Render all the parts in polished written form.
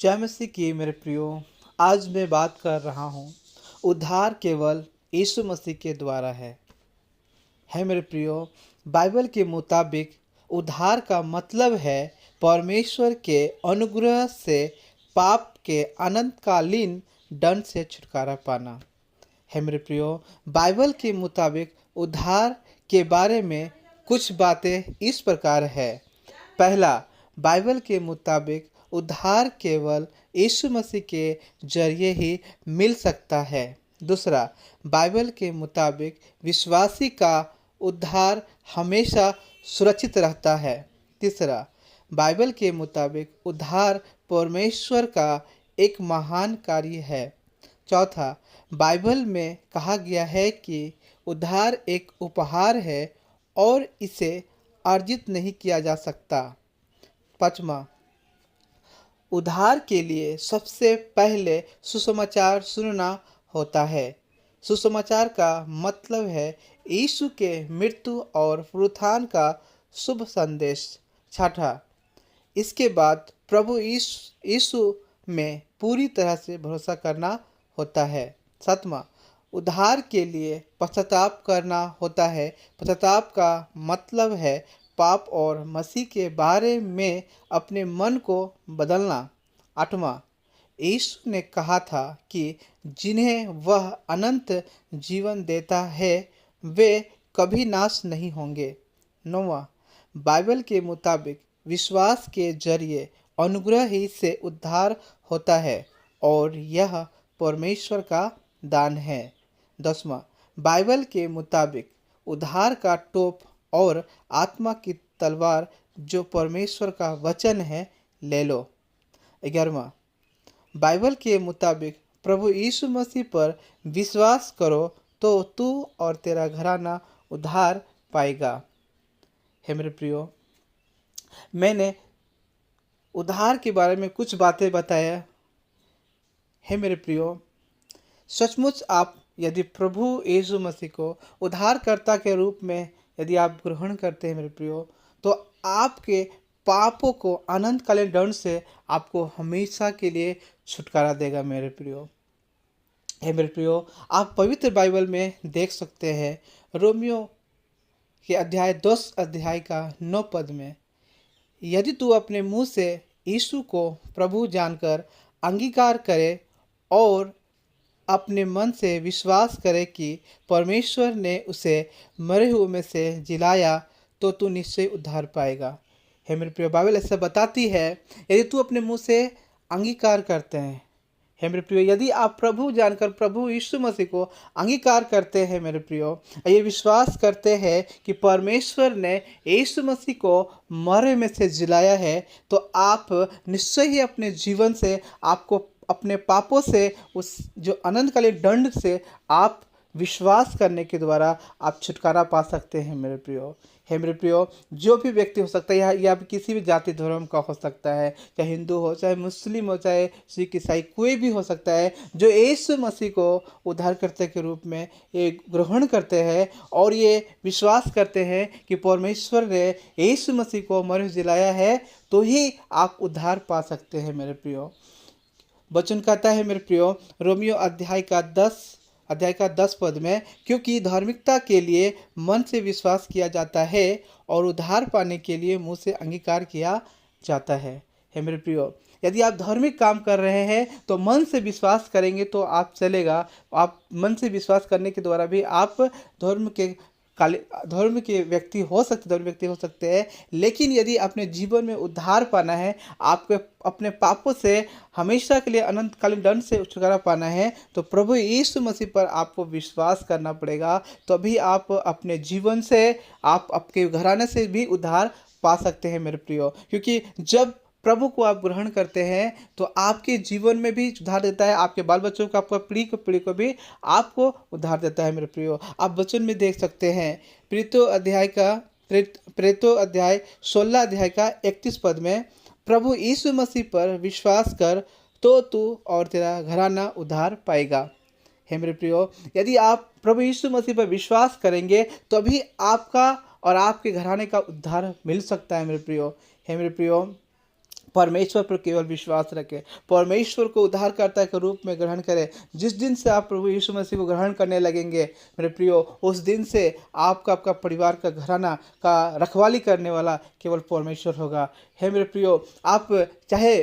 जय मसीह की मेरे प्रियो। आज मैं बात कर रहा हूँ, उद्धार केवल यीशु मसीह के द्वारा है मेरे प्रियो। बाइबल के मुताबिक उद्धार का मतलब है परमेश्वर के अनुग्रह से पाप के अनंतकालीन दंड से छुटकारा पाना है मेरे प्रियो। बाइबल के मुताबिक उद्धार के बारे में कुछ बातें इस प्रकार है। पहला, बाइबल के मुताबिक उद्धार केवल यीशु मसीह के जरिए ही मिल सकता है। दूसरा, बाइबल के मुताबिक विश्वासी का उद्धार हमेशा सुरक्षित रहता है। तीसरा, बाइबल के मुताबिक उद्धार परमेश्वर का एक महान कार्य है। चौथा, बाइबल में कहा गया है कि उद्धार एक उपहार है और इसे अर्जित नहीं किया जा सकता। पाँचवा, उद्धार के लिए सबसे पहले सुसमाचार सुनना होता है। सुसमाचार का मतलब है यीशु के मृत्यु और पुनरुत्थान का शुभ संदेश। छठा, इसके बाद प्रभु यीशु में पूरी तरह से भरोसा करना होता है। सातवां, उद्धार के लिए पश्चाताप करना होता है। पश्चाताप का मतलब है पाप और मसीह के बारे में अपने मन को बदलना। आठवां, यीशु ने कहा था कि जिन्हें वह अनंत जीवन देता है वे कभी नाश नहीं होंगे। नौवां, बाइबल के मुताबिक विश्वास के जरिए अनुग्रह ही से उद्धार होता है और यह परमेश्वर का दान है। 10वां, बाइबल के मुताबिक उद्धार का टोप और आत्मा की तलवार जो परमेश्वर का वचन है ले लो। 11वां, बाइबल के मुताबिक प्रभु यीशु मसीह पर विश्वास करो तो तू और तेरा घराना उद्धार पाएगा। हे मेरे प्रियो, मैंने उद्धार के बारे में कुछ बातें बताया है मेरे प्रियो। सचमुच आप यदि प्रभु यीशु मसीह को उद्धारकर्ता के रूप में यदि आप ग्रहण करते हैं मेरे प्रियो, तो आपके पापों को अनंतकालीन दंड से आपको हमेशा के लिए छुटकारा देगा मेरे प्रियो। हे मेरे प्रियो, आप पवित्र बाइबल में देख सकते हैं रोमियो के अध्याय 10 अध्याय का 9 पद में, यदि तू अपने मुंह से यीशु को प्रभु जानकर अंगीकार करे और अपने मन से विश्वास करे कि परमेश्वर ने उसे मरे हुए में से जिलाया तो तू निश्चय उद्धार पाएगा। हे मेरे प्रिय, बाइबल ऐसा बताती है यदि तू अपने मुंह से अंगीकार करते हैं। हे मेरे प्रियो, यदि आप प्रभु जानकर प्रभु यीशु मसीह को अंगीकार करते हैं मेरे प्रियो, ये विश्वास करते हैं कि परमेश्वर ने यीशु मसीह को मरे में से जिलाया है, तो आप निश्चय ही अपने जीवन से आपको अपने पापों से उस जो अनंतकालीन दंड से आप विश्वास करने के द्वारा आप छुटकारा पा सकते हैं मेरे प्रियो। हे मेरे प्रियो, जो भी व्यक्ति हो सकता है या किसी भी जाति धर्म का हो सकता है, चाहे हिंदू हो, चाहे मुस्लिम हो, चाहे सिख ईसाई, कोई भी हो सकता है, जो यीशु मसीह को उद्धारकर्ता के रूप में ये ग्रहण करते हैं और ये विश्वास करते हैं कि परमेश्वर ने यीशु मसीह को मरे जिलाया है, तो ही आप उद्धार पा सकते हैं मेरे प्रियो। वचन कहता है मेरे प्रियो, रोमियो अध्याय का 10 पद में, क्योंकि धार्मिकता के लिए मन से विश्वास किया जाता है और उद्धार पाने के लिए मुंह से अंगीकार किया जाता है। हे मेरे प्रियो, यदि आप धार्मिक काम कर रहे हैं तो मन से विश्वास करेंगे तो आप चलेगा। आप मन से विश्वास करने के द्वारा भी आप धर्म के व्यक्ति हो सकते हैं, लेकिन यदि अपने जीवन में उद्धार पाना है, आपके अपने पापों से हमेशा के लिए अनंतकालीन दंड से छुटकारा पाना है, तो प्रभु यीशु मसीह पर आपको विश्वास करना पड़ेगा। तभी आप अपने जीवन से, आप आपके घराने से भी उद्धार पा सकते हैं मेरे प्रियो। क्योंकि जब प्रभु को आप ग्रहण करते हैं तो आपके जीवन में भी उद्धार देता है, आपके बाल बच्चों को, आपका पीढ़ी को भी आपको उद्धार देता है मेरे प्रियो। आप वचन में देख सकते हैं प्रेरितों अध्याय 16 अध्याय का 31 पद में, प्रभु यीशु मसीह पर विश्वास कर तो तू और तेरा घराना उद्धार पाएगा। हे मेरे प्रियो, यदि आप प्रभु यीशु मसीह पर विश्वास करेंगे तभी आपका और आपके घराने का उद्धार मिल सकता है मेरे प्रियो। हे मेरे प्रियो, परमेश्वर पर केवल विश्वास रखें, परमेश्वर को उद्धारकर्ता के रूप में ग्रहण करें। जिस दिन से आप प्रभु यीशु मसीह को ग्रहण करने लगेंगे मेरे प्रियो, उस दिन से आपका आपका परिवार का घराना का रखवाली करने वाला केवल परमेश्वर होगा। हे मेरे प्रियो, आप चाहे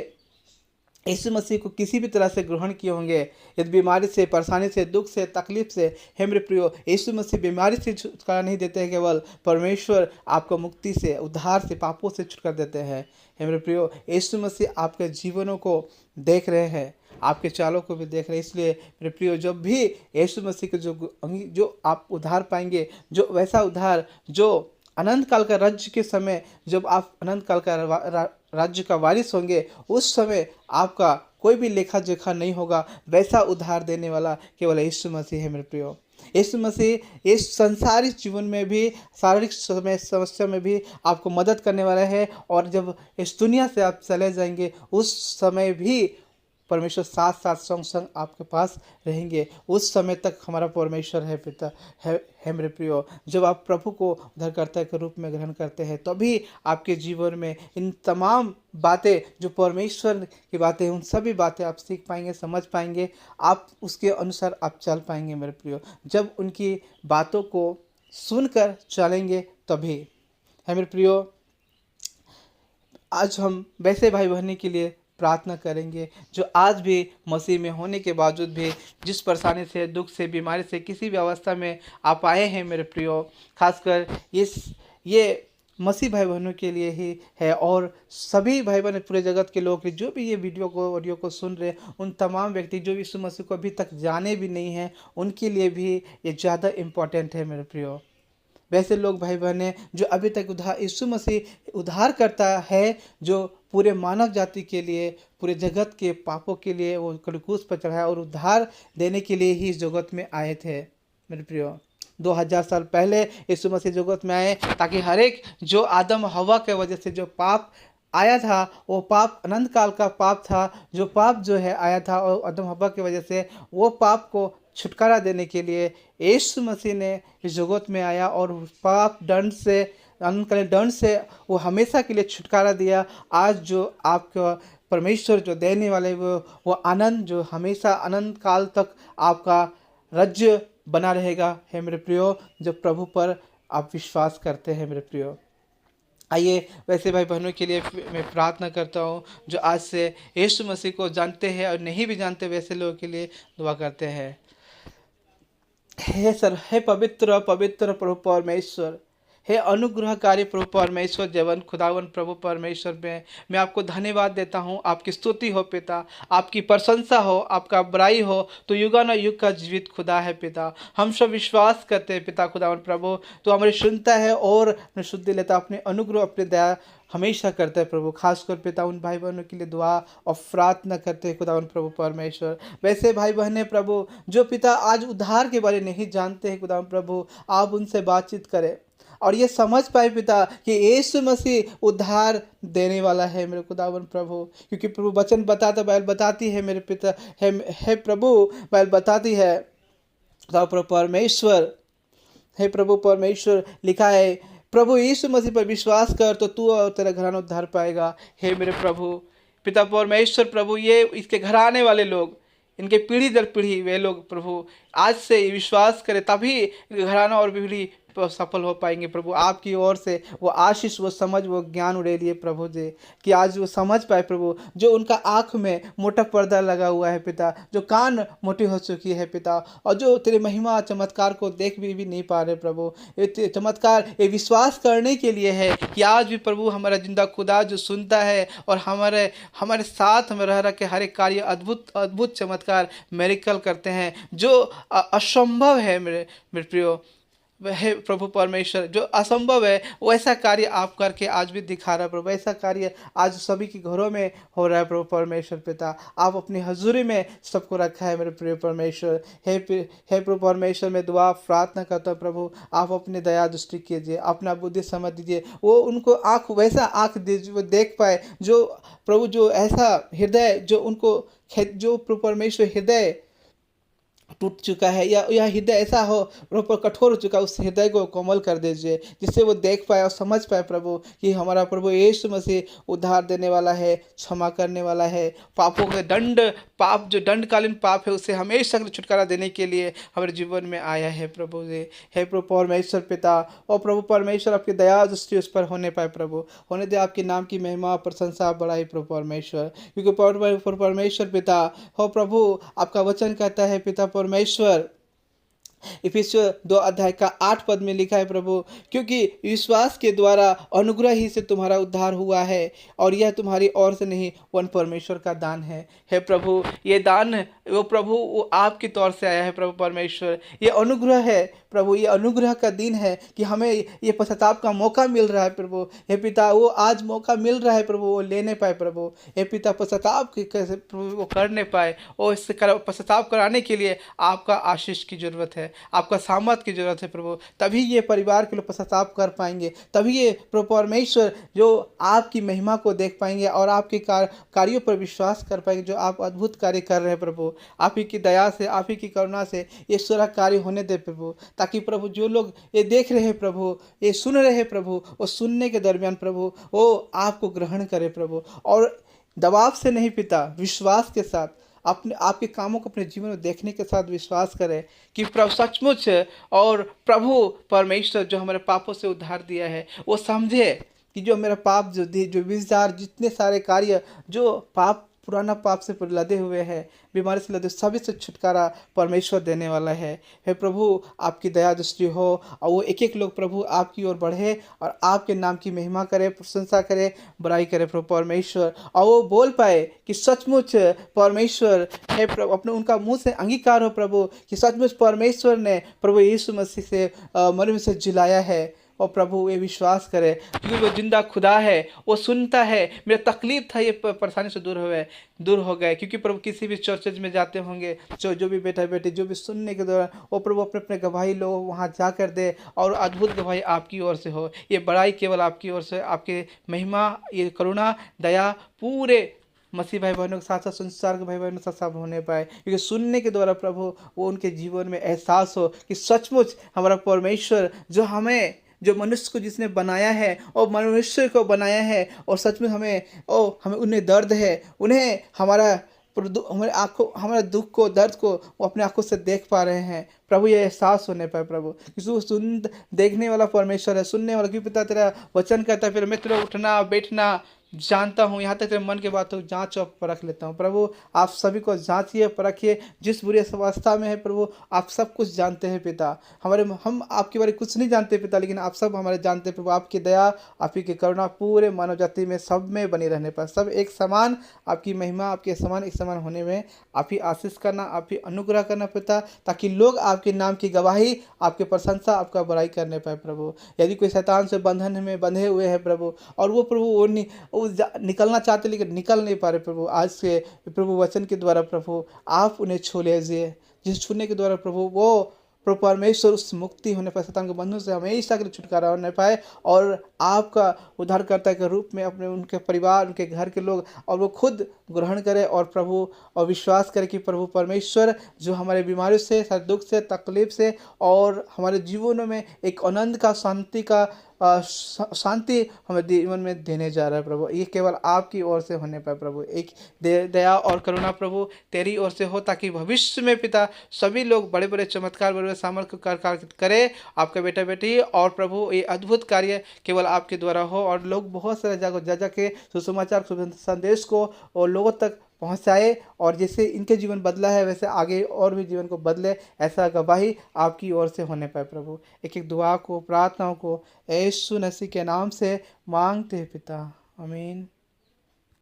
यीशु मसीह को किसी भी तरह से ग्रहण किए होंगे, यदि बीमारी से, परेशानी से, दुख से, तकलीफ से, हे मेरे प्रियो, यीशु मसीह बीमारी से छुटकारा नहीं देते हैं, केवल परमेश्वर आपको मुक्ति से, उद्धार से, पापों से छुटकारा देते हैं। हे मेरे प्रियो, यीशु मसीह आपके जीवनों को देख रहे हैं, आपके चालों को भी देख रहे हैं। इसलिए मेरे प्रियो, जब भी यीशु मसीह के जो आप उद्धार पाएंगे, जो वैसा उद्धार जो अनंत काल का राज्य के समय, जब आप अनंत काल का राज्य का वारिस होंगे, उस समय आपका कोई भी लेखा जोखा नहीं होगा। वैसा उद्धार देने वाला केवल यीशु मसीह है मेरे प्रियो। यीशु मसीह इस संसारिक जीवन में भी, शारीरिक समस्या में भी आपको मदद करने वाला है, और जब इस दुनिया से आप चले जाएंगे उस समय भी परमेश्वर साथ साथ संग संग आपके पास रहेंगे। उस समय तक हमारा परमेश्वर है पिता है मेरे प्रियो। जब आप प्रभु को उद्धारकर्ता के रूप में ग्रहण करते हैं, तभी आपके जीवन में इन तमाम बातें जो परमेश्वर की बातें हैं, उन सभी बातें आप सीख पाएंगे, समझ पाएंगे, आप उसके अनुसार आप चल पाएंगे मेरे प्रियो। जब उनकी बातों को सुनकर चलेंगे तभी। है मेरे प्रियो, आज हम वैसे भाई बहनी के लिए प्रार्थना करेंगे जो आज भी मसीह में होने के बावजूद भी जिस परेशानी से, दुख से, बीमारी से, किसी भी अवस्था में आप आए हैं मेरे प्रियो, खासकर ये मसीह भाई बहनों के लिए ही है, और सभी भाई बहन पूरे जगत के लोग जो भी ये ऑडियो को सुन रहे हैं, उन तमाम व्यक्ति जो यीशु मसीह को अभी तक जाने भी नहीं हैं, उनके लिए भी ये ज़्यादा इम्पोर्टेंट है मेरे प्रियो। वैसे लोग भाई बहने जो अभी तक यीशु मसीह उद्धार करता है, जो पूरे मानव जाति के लिए, पूरे जगत के पापों के लिए वो क्रूस पर चढ़ाया और उद्धार देने के लिए ही इस जगत में आए थे मेरे प्रियो। 2000 साल पहले यीशु मसीह जगत में आए, ताकि हर एक जो आदम हवा के वजह से जो पाप आया था, वो पाप अनंत काल का पाप था, जो पाप जो है आया था, और आदम हवा की वजह से वो पाप को छुटकारा देने के लिए यीशु मसीह ने इस जगत में आया, और पाप दंड से, अनंतकालीन दंड से वो हमेशा के लिए छुटकारा दिया। आज जो आपका परमेश्वर जो देने वाले वो आनंद जो हमेशा अनंत काल तक आपका राज्य बना रहेगा है मेरे प्रियो, जब प्रभु पर आप विश्वास करते हैं मेरे प्रियो। आइए वैसे भाई बहनों के लिए मैं प्रार्थना करता हूँ जो आज से यीशु मसीह को जानते हैं और नहीं भी जानते, वैसे लोगों के लिए दुआ करते हैं। हे सर, हे पवित्र पवित्र प्रभु परमेश्वर, हे अनुग्रहकारी प्रभु परमेश्वर, जवन खुदावन प्रभु परमेश्वर में मैं आपको धन्यवाद देता हूँ। आपकी स्तुति हो पिता, आपकी प्रशंसा हो, आपका बड़ाई हो, तो युगान युग का जीवित खुदा है पिता। हम सब विश्वास करते हैं पिता खुदावन प्रभु, तो हमारी सुनता है और अपनी शुद्धि लेता, अपने अनुग्रह, अपनी दया हमेशा करता है प्रभु। खासकर पिता उन भाई बहनों के लिए दुआ और प्रार्थना करते हैं खुदावन प्रभु परमेश्वर। वैसे भाई बहनें प्रभु जो पिता आज उद्धार के बारे नहीं जानते हैं खुदावन प्रभु, आप उनसे बातचीत करें और ये समझ पाए पिता कि यीशु मसीह उद्धार देने वाला है मेरे खुदावन प्रभु। क्योंकि प्रभु वचन बताता, बाइबल बताती है मेरे पिता, है प्रभु, बाइबल बताती है प्रभु परमेश्वर, हे प्रभु परमेश्वर, लिखा है प्रभु यीशु मसीह पर विश्वास कर तो तू और तेरा घराना उद्धार पाएगा। हे मेरे प्रभु पिता परमेश्वर प्रभु, ये इसके घर आने वाले लोग, इनके पीढ़ी दर पीढ़ी वे लोग प्रभु आज से विश्वास करें, तभी घराना और पीढ़ी सफल हो पाएंगे प्रभु। आपकी ओर से वो आशीष, वो समझ, वो ज्ञान उड़े लिए प्रभु जी, कि आज वो समझ पाए प्रभु, जो उनका आँख में मोटा पर्दा लगा हुआ है पिता, जो कान मोटी हो चुकी है पिता, और जो तेरे महिमा चमत्कार को देख भी नहीं पा रहे प्रभु। ये चमत्कार ये विश्वास करने के लिए है कि आज भी प्रभु हमारा जिंदा खुदा जो सुनता है और हमारे साथ में रह के हर एक कार्य अद्भुत अद्भुत चमत्कार मेरिकल करते हैं, जो असंभव है मेरे प्रियो। हे प्रभु परमेश्वर, जो असंभव है वैसा कार्य आप करके आज भी दिखा रहा है प्रभु। ऐसा कार्य आज सभी के घरों में हो रहा है प्रभु परमेश्वर पिता। आप अपनी हजूरी में सबको रखा है मेरे प्रिय परमेश्वर। हे प्रभु परमेश्वर, मैं दुआ प्रार्थना करता हूँ प्रभु, आप अपनी दया दृष्टि कीजिए, अपना बुद्धि समझ दीजिए, वो उनको आँख, वैसा आँख दीजिए वो देख पाए, जो प्रभु जो ऐसा हृदय जो उनको, जो प्रभु परमेश्वर हृदय टूट चुका है या हृदय ऐसा हो प्रभु पर कठोर हो चुका है, उस हृदय को कोमल कर दीजिए, जिससे वो देख पाए और समझ पाए प्रभु कि हमारा प्रभु यीशु मसीह उद्धार देने वाला है, क्षमा करने वाला है। पापों के दंड, पाप जो दंडकालीन पाप है उससे हमेशा के लिए छुटकारा देने के लिए हमारे जीवन में आया है प्रभु जी। हे प्रभु परमेश्वर पिता और प्रभु परमेश्वर, आपकी दया दृष्टि उस पर होने पाए प्रभु, होने दे आपके नाम की महिमा प्रशंसा बढ़ाई प्रभु परमेश्वर, क्योंकि परमेश्वर पिता हो प्रभु, आपका वचन कहता है पिता परमेश्वर, इफिसियों 2 अध्याय का 8 पद में लिखा है प्रभु, क्योंकि विश्वास के द्वारा अनुग्रह ही से तुम्हारा उद्धार हुआ है, और यह तुम्हारी ओर से नहीं वन परमेश्वर का दान है। हे प्रभु, ये दान वो प्रभु वो आपकी तौर से आया है प्रभु परमेश्वर, ये अनुग्रह है प्रभु, ये अनुग्रह का दिन है कि हमें ये पश्चाताप का मौका मिल रहा है प्रभु। हे पिता, वो आज मौका मिल रहा है प्रभु, वो लेने पाए प्रभु। हे पिता, पश्चाताप कैसे प्रभु वो करने पाए, और इससे पश्चाताप कराने के लिए आपका आशीष की जरूरत है, आपका सामर्थ की जरूरत है प्रभु, तभी ये परिवार के लोग पश्चाताप कर पाएंगे, तभी ये प्रभु परमेश्वर जो आपकी महिमा को देख पाएंगे और आपके कार्यों पर विश्वास कर पाएंगे, जो आप अद्भुत कार्य कर रहे हैं प्रभु। आप ही की दया से, आप ही की करुणा से ये सारा कार्य होने दे प्रभु, ताकि प्रभु जो लोग ये देख रहे हैं प्रभु, ये सुन रहे हैं प्रभु, वो सुनने के दरमियान प्रभु वो आपको ग्रहण करे प्रभु, और दबाव से नहीं पिता, विश्वास के साथ अपने आपके कामों को अपने जीवन में देखने के साथ विश्वास करें कि प्रभु सचमुच और प्रभु परमेश्वर जो हमारे पापों से उद्धार दिया है, वो समझे कि जो मेरा पाप जो 20,000 जितने सारे कार्य जो पाप पुराना पाप से लदे हुए हैं, बीमारी से लदे, सभी से छुटकारा परमेश्वर देने वाला है। हे प्रभु, आपकी दया दृष्टि हो और वो एक एक लोग प्रभु आपकी ओर बढ़े और आपके नाम की महिमा करे, प्रशंसा करे, बड़ाई करे प्रभु परमेश्वर, और वो बोल पाए कि सचमुच परमेश्वर है प्रभु, अपने उनका मुंह से अंगीकार हो प्रभु कि सचमुच परमेश्वर ने प्रभु यीशु मसीह से मरे में से जिलाया है, और प्रभु ये विश्वास करे क्योंकि वो जिंदा खुदा है, वो सुनता है। मेरा तकलीफ था ये परेशानी से दूर हो गए, क्योंकि प्रभु किसी भी चर्चेज में जाते होंगे, जो भी बेटा बेटी जो भी सुनने के दौरान वो प्रभु अपने अपने गवाही लो वहाँ जा कर दे, और अद्भुत गवाही आपकी ओर से हो। ये बड़ाई केवल आपकी ओर से, आपके महिमा, ये करुणा दया पूरे मसीह भाई बहनों के साथ साथ संसार के भाई बहनों के साथ साथ होने पाए, क्योंकि सुनने के द्वारा प्रभु वो उनके जीवन में एहसास हो कि सचमुच हमारा परमेश्वर जो मनुष्य को जिसने बनाया है और मनुष्य को बनाया है, और सच में हमें उन्हें दर्द है, उन्हें हमारे दुख को, दर्द को वो अपने आंखों से देख पा रहे हैं प्रभु। ये एहसास होने पाए प्रभु कि वो देखने वाला परमेश्वर है, सुनने वाला, क्योंकि पिता तेरा वचन कहता है फिर मैं तेरा उठना बैठना जानता हूँ, यहाँ तक तेरे मन के बातों को जांच और परख लेता हूँ। प्रभु आप सभी को जांचिए परखिए, जिस बुरी अवस्था में है प्रभु आप सब कुछ जानते हैं पिता। हम आपके बारे में कुछ नहीं जानते पिता, लेकिन आप सब हमारे जानते हैं प्रभु। आपकी दया, आप ही की करुणा पूरे मानव जाति में सब में बनी रहने पर, सब एक समान आपकी महिमा, आपके समान एक समान होने में आप ही आशीष करना, आप ही अनुग्रह करना पिता, ताकि लोग आपके नाम की गवाही, आपके प्रशंसा, आपका बड़ाई करने पाए प्रभु। यदि कोई शैतान से बंधन में बंधे हुए हैं प्रभु, और वो प्रभु वो निकलना चाहते लेकिन निकल नहीं पा रहे प्रभु, आज से प्रभु वचन के द्वारा प्रभु आप उन्हें छू लीजिए, जिस छूने के द्वारा प्रभु वो प्रभु परमेश्वर उस मुक्ति होने पाए, शैतान के बंधन से हमेशा के लिए छुटकारा होने पाए, और आपका उद्धारकर्ता के रूप में अपने उनके परिवार, उनके घर के लोग, और वो खुद ग्रहण करे और प्रभु और विश्वास करे कि प्रभु परमेश्वर जो हमारे बीमारियों से, हर दुख से, तकलीफ से, और हमारे जीवनों में एक आनंद का, शांति का शांति हमें जीवन में देने जा रहा है प्रभु। ये केवल आपकी ओर से होने पाए प्रभु, एक दया और करुणा प्रभु तेरी ओर से हो, ताकि भविष्य में पिता सभी लोग बड़े बड़े चमत्कार, बड़े बड़े सामर्थ्य कार्य करे आपके बेटा बेटी, और प्रभु ये अद्भुत कार्य केवल आपके द्वारा हो, और लोग बहुत सारे जगह जा के सुसमाचार संदेश को और लोगों तक पहुंचाए, और जैसे इनके जीवन बदला है वैसे आगे और भी जीवन को बदले, ऐसा गवाही आपकी ओर से होने पाए प्रभु। एक एक दुआ को, प्रार्थनाओं को यीशु मसीह के नाम से मांगते हैं पिता, आमीन।